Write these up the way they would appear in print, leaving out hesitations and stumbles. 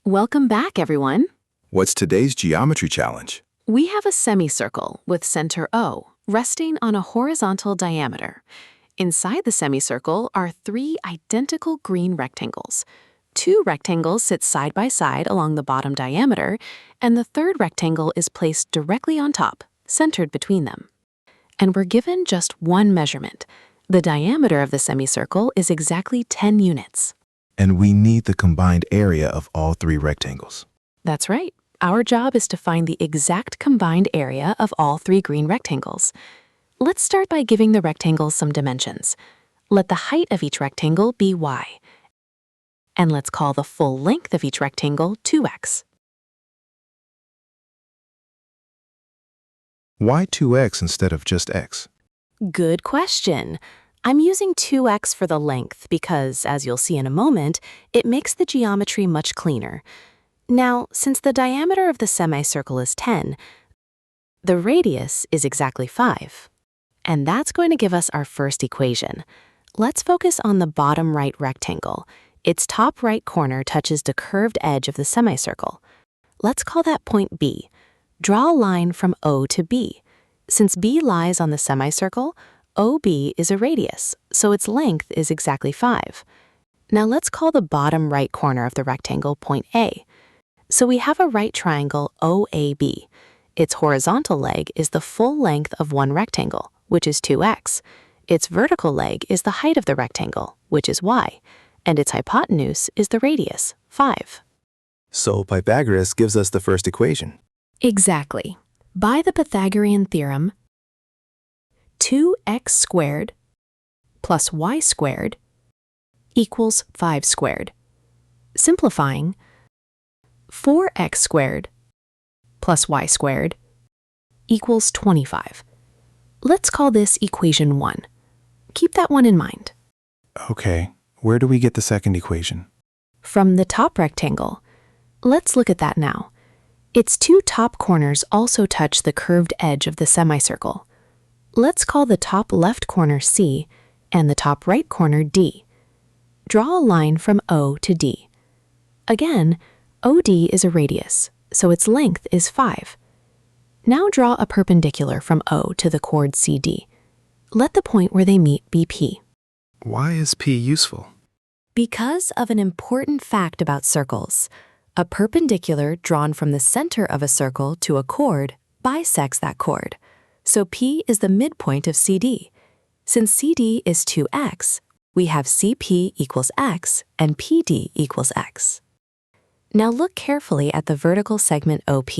Welcome back, everyone. What's today's geometry challenge? We have a semicircle with center O resting on a horizontal diameter. Inside the semicircle are 3 identical green rectangles. 2 rectangles sit side by side along the bottom diameter, and the third rectangle is placed directly on top, centered between them. And we're given just one measurement. The diameter of the semicircle is exactly 10 units. And we need the combined area of all 3 rectangles. That's right. Our job is to find the exact combined area of all 3 green rectangles. Let's start by giving the rectangles some dimensions. Let the height of each rectangle be y. And let's call the full length of each rectangle 2x. Why 2x instead of just x? Good question. I'm using 2x for the length because, as you'll see in a moment, it makes the geometry much cleaner. Now, since the diameter of the semicircle is 10, the radius is exactly 5. And that's going to give us our first equation. Let's focus on the bottom right rectangle. Its top right corner touches the curved edge of the semicircle. Let's call that point B. Draw a line from O to B. Since B lies on the semicircle, OB is a radius, so its length is exactly 5. Now let's call the bottom right corner of the rectangle point A. So we have a right triangle OAB. Its horizontal leg is the full length of one rectangle, which is 2x. Its vertical leg is the height of the rectangle, which is y. And its hypotenuse is the radius, 5. So Pythagoras gives us the first equation. Exactly. By the Pythagorean theorem, 2x squared plus y squared equals 5 squared. Simplifying, 4x squared plus y squared equals 25. Let's call this equation 1. Keep that one in mind. Okay, where do we get the second equation? From the top rectangle. Let's look at that now. Its 2 top corners also touch the curved edge of the semicircle. Let's call the top left corner C and the top right corner D. Draw a line from O to D. Again, OD is a radius, so its length is 5. Now draw a perpendicular from O to the chord CD. Let the point where they meet be P. Why is P useful? Because of an important fact about circles. A perpendicular drawn from the center of a circle to a chord bisects that chord. So P is the midpoint of CD. Since CD is 2x, we have CP equals x and PD equals x. Now look carefully at the vertical segment OP.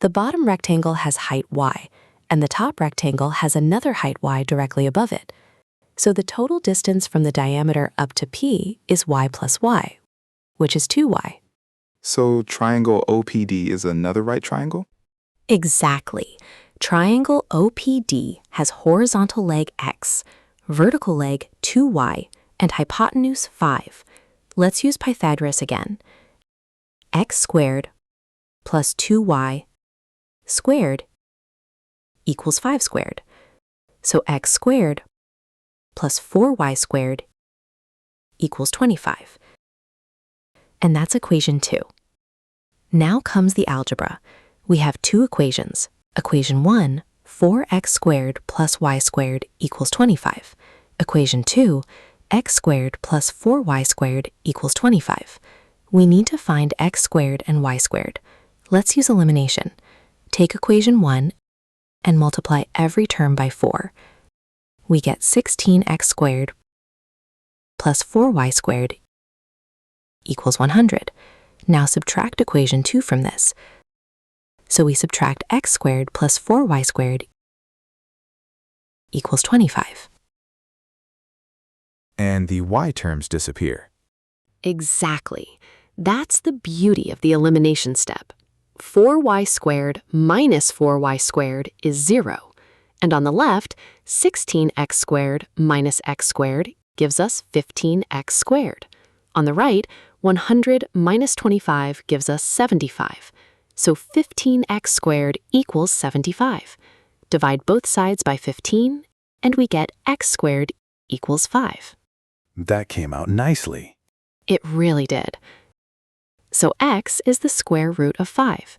The bottom rectangle has height y, and the top rectangle has another height y directly above it. So the total distance from the diameter up to P is y plus y, which is 2y. So triangle OPD is another right triangle? Exactly. Triangle OPD has horizontal leg x, vertical leg 2y, and hypotenuse 5. Let's use Pythagoras again. X squared plus 2y squared equals 5 squared. So x squared plus 4y squared equals 25. And that's equation 2. Now comes the algebra. We have 2 equations. Equation 1, 4x squared plus y squared equals 25. Equation 2, x squared plus 4y squared equals 25. We need to find x squared and y squared. Let's use elimination. Take equation 1 and multiply every term by 4. We get 16x squared plus 4y squared equals 100. Now subtract equation 2 from this. So we subtract x squared plus 4y squared equals 25. And the y terms disappear. Exactly. That's the beauty of the elimination step. 4y squared minus 4y squared is 0. And on the left, 16x squared minus x squared gives us 15x squared. On the right, 100 minus 25 gives us 75. So 15x squared equals 75. Divide both sides by 15, and we get x squared equals 5. That came out nicely. It really did. so x is the square root of 5.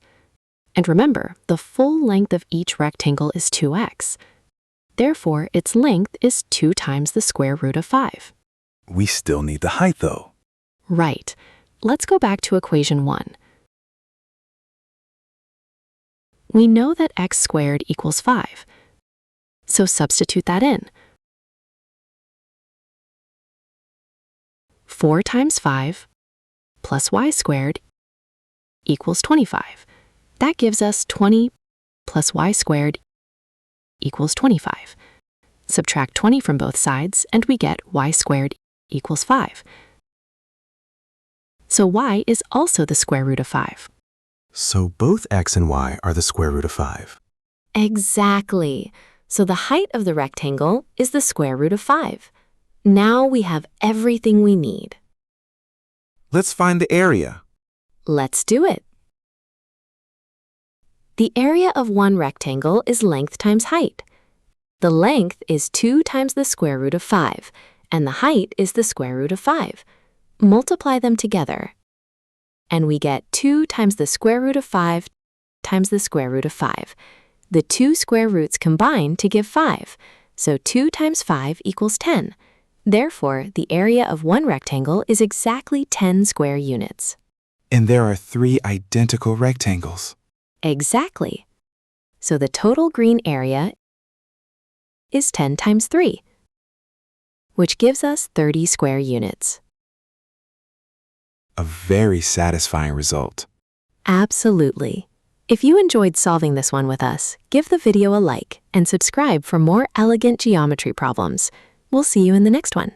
And remember, the full length of each rectangle is 2x. Therefore, its length is 2 times the square root of 5. We still need the height, though. Right. Let's go back to equation 1. We know that x squared equals 5. So substitute that in. 4 times 5 plus y squared equals 25. That gives us 20 plus y squared equals 25. Subtract 20 from both sides, and we get y squared equals 5. So y is also the square root of 5. So both x and y are the square root of 5. Exactly. So the height of the rectangle is the square root of 5. Now we have everything we need. Let's find the area. Let's do it. The area of one rectangle is length times height. The length is 2 times the square root of 5, and the height is the square root of 5. Multiply them together, and we get 2 times the square root of 5 times the square root of 5. The two square roots combine to give 5, so 2 times 5 equals 10. Therefore, the area of one rectangle is exactly 10 square units. And there are 3 identical rectangles. Exactly. So the total green area is 10 times 3, which gives us 30 square units. A very satisfying result. Absolutely. If you enjoyed solving this one with us, give the video a like and subscribe for more elegant geometry problems. We'll see you in the next one.